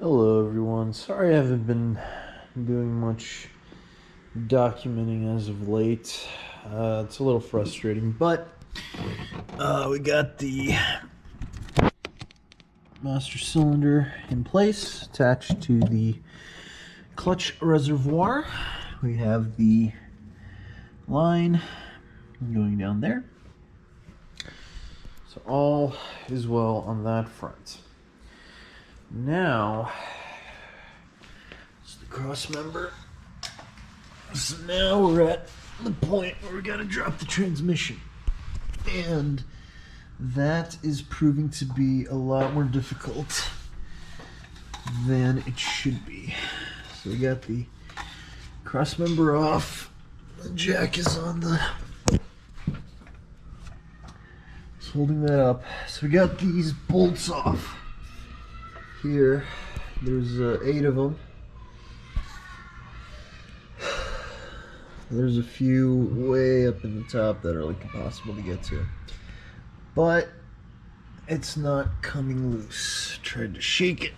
Hello everyone, sorry I haven't been doing much documenting as of late. It's a little frustrating, but we got the master cylinder in place, attached to the clutch reservoir. We have the line going down there. So all is well on that front. Now, it's the cross member. So now we're at the point where we gotta drop the transmission. And that is proving to be a lot more difficult than it should be. So we got the cross member off. The jack is on the... It's holding that up. So we got these bolts off. Here, there's 8 of them. There's a few way up in the top that are like impossible to get to. But it's not coming loose. Tried to shake it.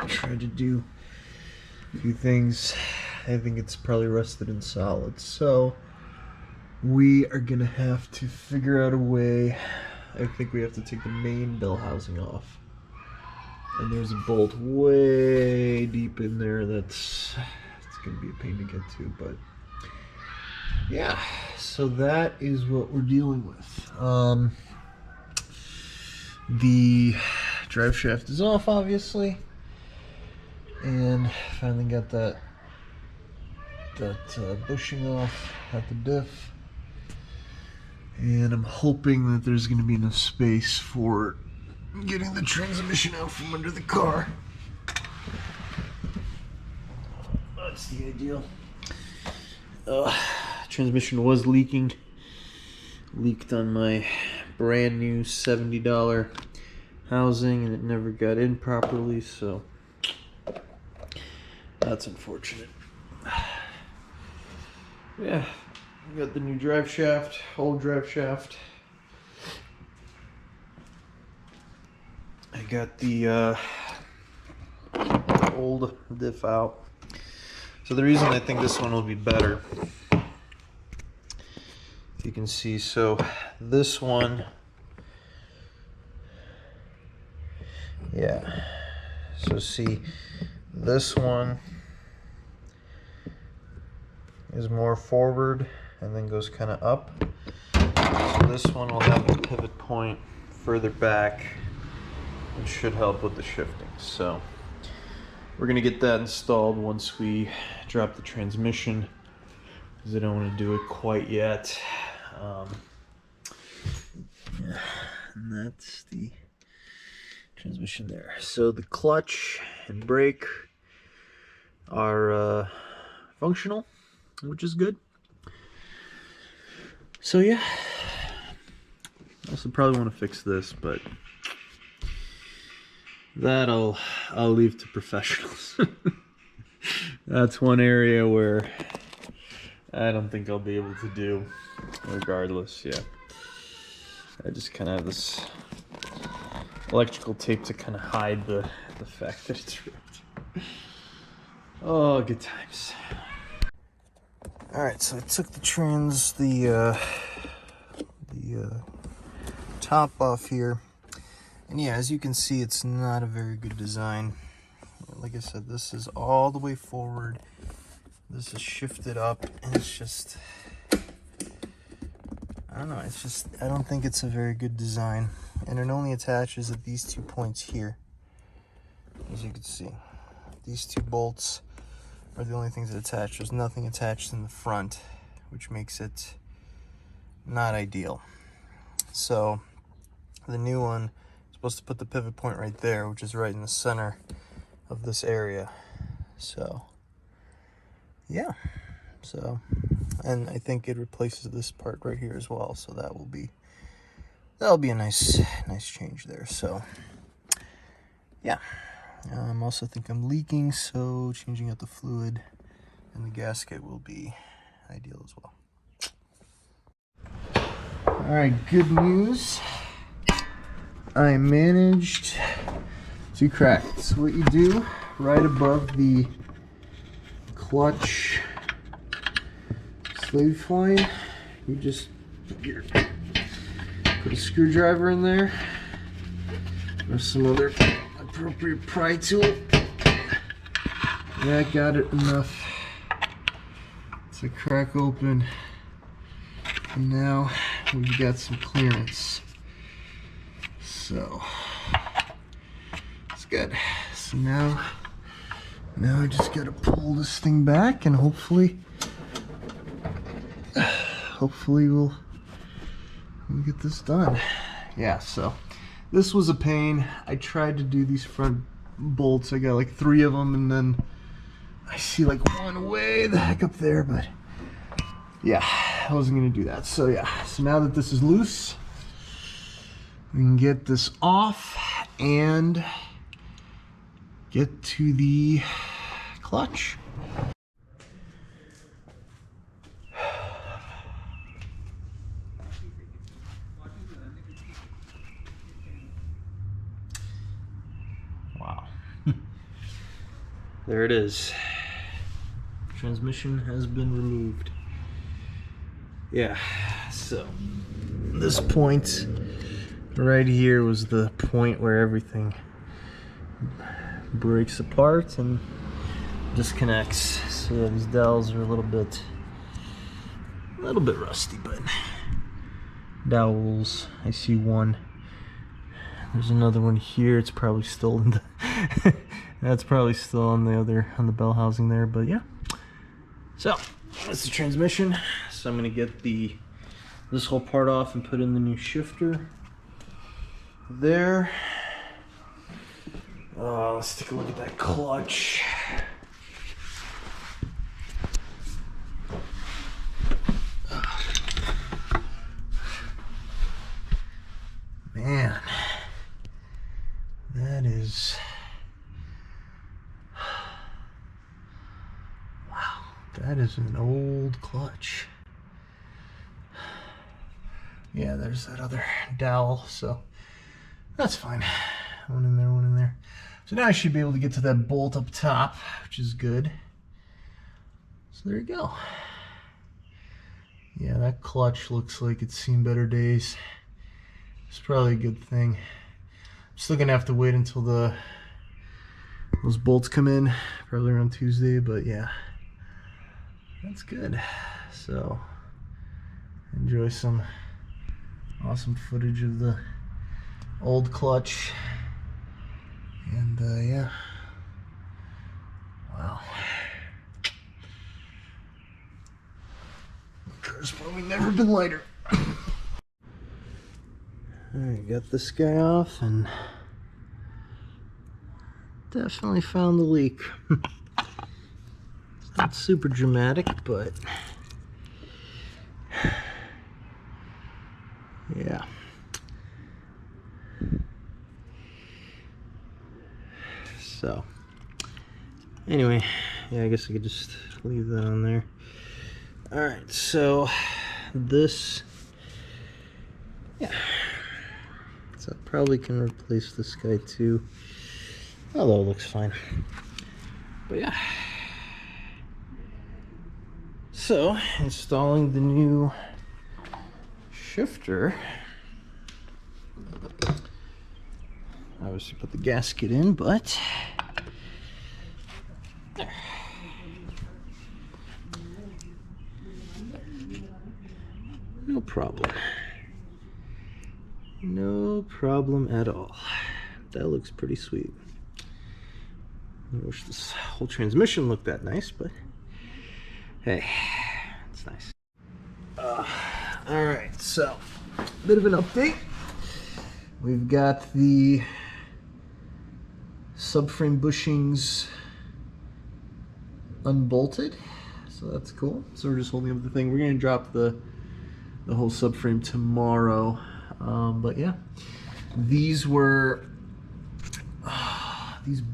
Tried to do a few things. I think it's probably rusted in solid. So we are gonna have to figure out a way. I think we have to take the main bell housing off. And there's a bolt way deep in there it's gonna be a pain to get to, but yeah, so that is what we're dealing with. The drive shaft is off, obviously, and finally got that bushing off at the diff, and I'm hoping that there's gonna be enough space for getting the transmission out from under the car. That's the ideal. Transmission was leaking. Leaked on my brand new $70 housing, and it never got in properly, so that's unfortunate. Yeah, we got the new drive shaft, old drive shaft. I got the old diff out. So the reason I think this one will be better, if you can see, so this one, yeah, so see, this one is more forward and then goes kind of up. So this one will have a pivot point further back, which should help with the shifting. So we're gonna get that installed once we drop the transmission, because I don't want to do it quite yet. Yeah, and that's the transmission there. So the clutch and brake are functional, which is good. So yeah, I also probably want to fix this, but that I'll leave to professionals. That's one area where I don't think I'll be able to do regardless. Yeah, I just kind of have this electrical tape to kind of hide the fact that it's ripped. Oh, good times. All right, so I took the top off here. And yeah, as you can see, it's not a very good design. Like I said, this is all the way forward. This is shifted up, and it's just, I don't know, it's just, I don't think it's a very good design. And it only attaches at these 2 points here. As you can see, these 2 bolts are the only things that attach. There's nothing attached in the front, which makes it not ideal. So the new one, supposed to put the pivot point right there, which is right in the center of this area. So yeah, so, and I think it replaces this part right here as well, so that'll be a nice change there. So yeah, I also think I'm leaking, so changing out the fluid and the gasket will be ideal as well. All right, good news. I managed Two cracked. So what you do right above the clutch slave line, you just put a screwdriver in there or some other appropriate pry tool. That got it enough to crack open, and now we've got some clearance. So it's good. So now I just gotta pull this thing back, and hopefully we'll get this done. Yeah, so this was a pain. I tried to do these front bolts. I got like 3 of them, and then I see like one way the heck up there, but yeah, I wasn't gonna do that. So yeah, so now that this is loose, we can get this off and get to the clutch. Wow. There it is. Transmission has been removed. Yeah, so this point right here was the point where everything breaks apart and disconnects. So yeah, these dowels are a little bit rusty, but dowels, I see one. There's another one here. It's probably still in the that's probably still on the bell housing there, but yeah. So that's the transmission. So I'm gonna get this whole part off and put in the new shifter there. Let's take a look at that clutch. Man, that is, wow, that is an old clutch. Yeah, there's that other dowel, so that's fine. One in there, one in there. So now I should be able to get to that bolt up top, which is good. So there you go. Yeah, that clutch looks like it's seen better days. It's probably a good thing. I'm still gonna have to wait until those bolts come in, probably around Tuesday, but yeah, that's good. So enjoy some awesome footage of the old clutch. And yeah, wow. The car's probably never been lighter. Alright, got this guy off and definitely found the leak. It's not super dramatic, but yeah. So anyway, yeah, I guess I could just leave that on there. Alright, so this, yeah, so I probably can replace this guy too, although it looks fine. But yeah, so installing the new shifter. Obviously put the gasket in, but there. No problem. No problem at all. That looks pretty sweet. I wish this whole transmission looked that nice, but hey, it's nice. Alright, so a bit of an update. We've got the subframe bushings unbolted, so that's cool. So we're just holding up the thing. We're going to drop the whole subframe tomorrow, but yeah, these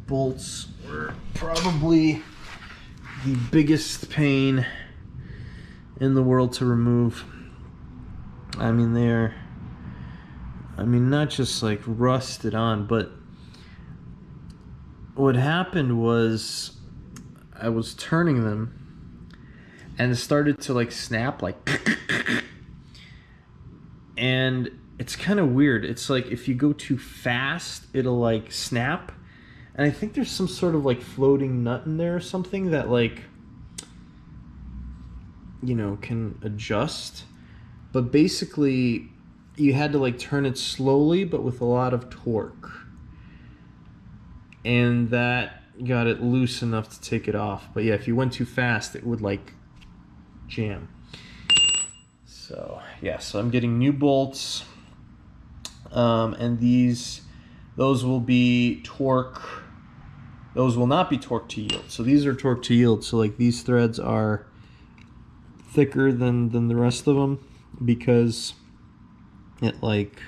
bolts were probably the biggest pain in the world to remove. I mean, they're, not just like rusted on, but what happened was I was turning them and it started to like snap, like, and it's kind of weird. It's like if you go too fast, it'll like snap. And I think there's some sort of like floating nut in there or something that like, you know, can adjust. But basically you had to like turn it slowly but with a lot of torque. And that got it loose enough to take it off. But yeah, if you went too fast, it would like jam. So yeah, so I'm getting new bolts, and those will be torque. Those will not be torque to yield. So these are torque to yield. So like these threads are thicker than the rest of them because it like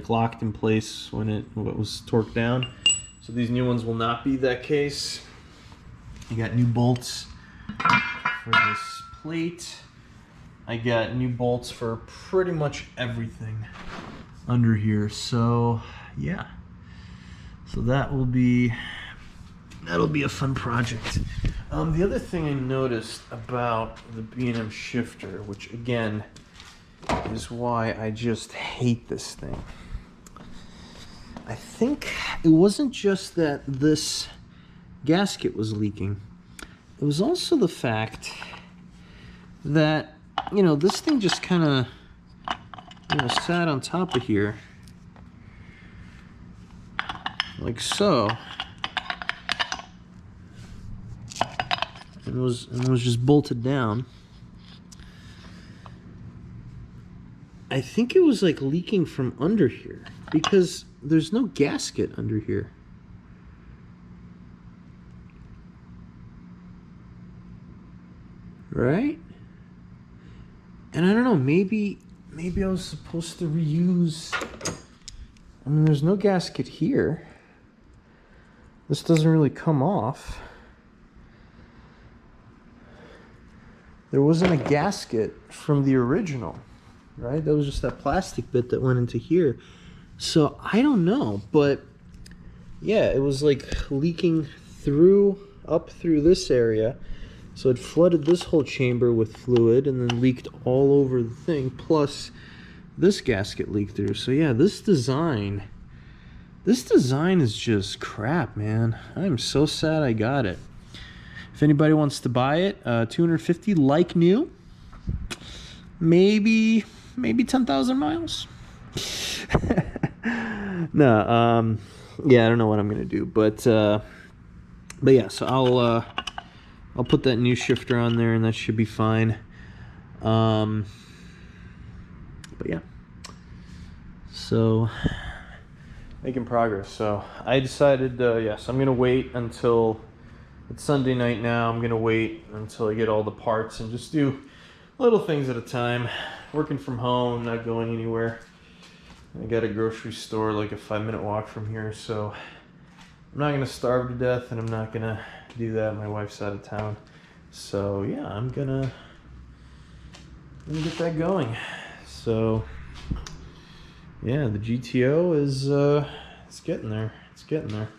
locked in place when it was torqued down. So these new ones will not be that case. I got new bolts for this plate. I got new bolts for pretty much everything under here. So yeah, so that'll be a fun project. The other thing I noticed about the B&M shifter, which again is why I just hate this thing. I think it wasn't just that this gasket was leaking. It was also the fact that, you know, this thing just kind of, you know, sat on top of here like so, and was just bolted down. I think it was like leaking from under here because there's no gasket under here. Right? And I don't know, maybe I was supposed to reuse. I mean, there's no gasket here. This doesn't really come off. There wasn't a gasket from the original, right? That was just that plastic bit that went into here. So I don't know, but yeah, it was like leaking up through this area. So it flooded this whole chamber with fluid and then leaked all over the thing. Plus this gasket leaked through. So yeah, this design is just crap, man. I'm so sad I got it. If anybody wants to buy it, $250 like new. Maybe 10,000 miles. No, yeah, I don't know what I'm gonna do, but yeah, so I'll put that new shifter on there and that should be fine. But yeah, so making progress. So I decided, yes, I'm gonna wait until it's Sunday night now. I'm gonna wait until I get all the parts and just do little things at a time. Working from home, not going anywhere. I got a grocery store like a 5-minute walk from here, so I'm not gonna starve to death, and I'm not gonna do that. My wife's out of town, so yeah, I'm gonna get that going. So yeah, the GTO is it's getting there. It's getting there.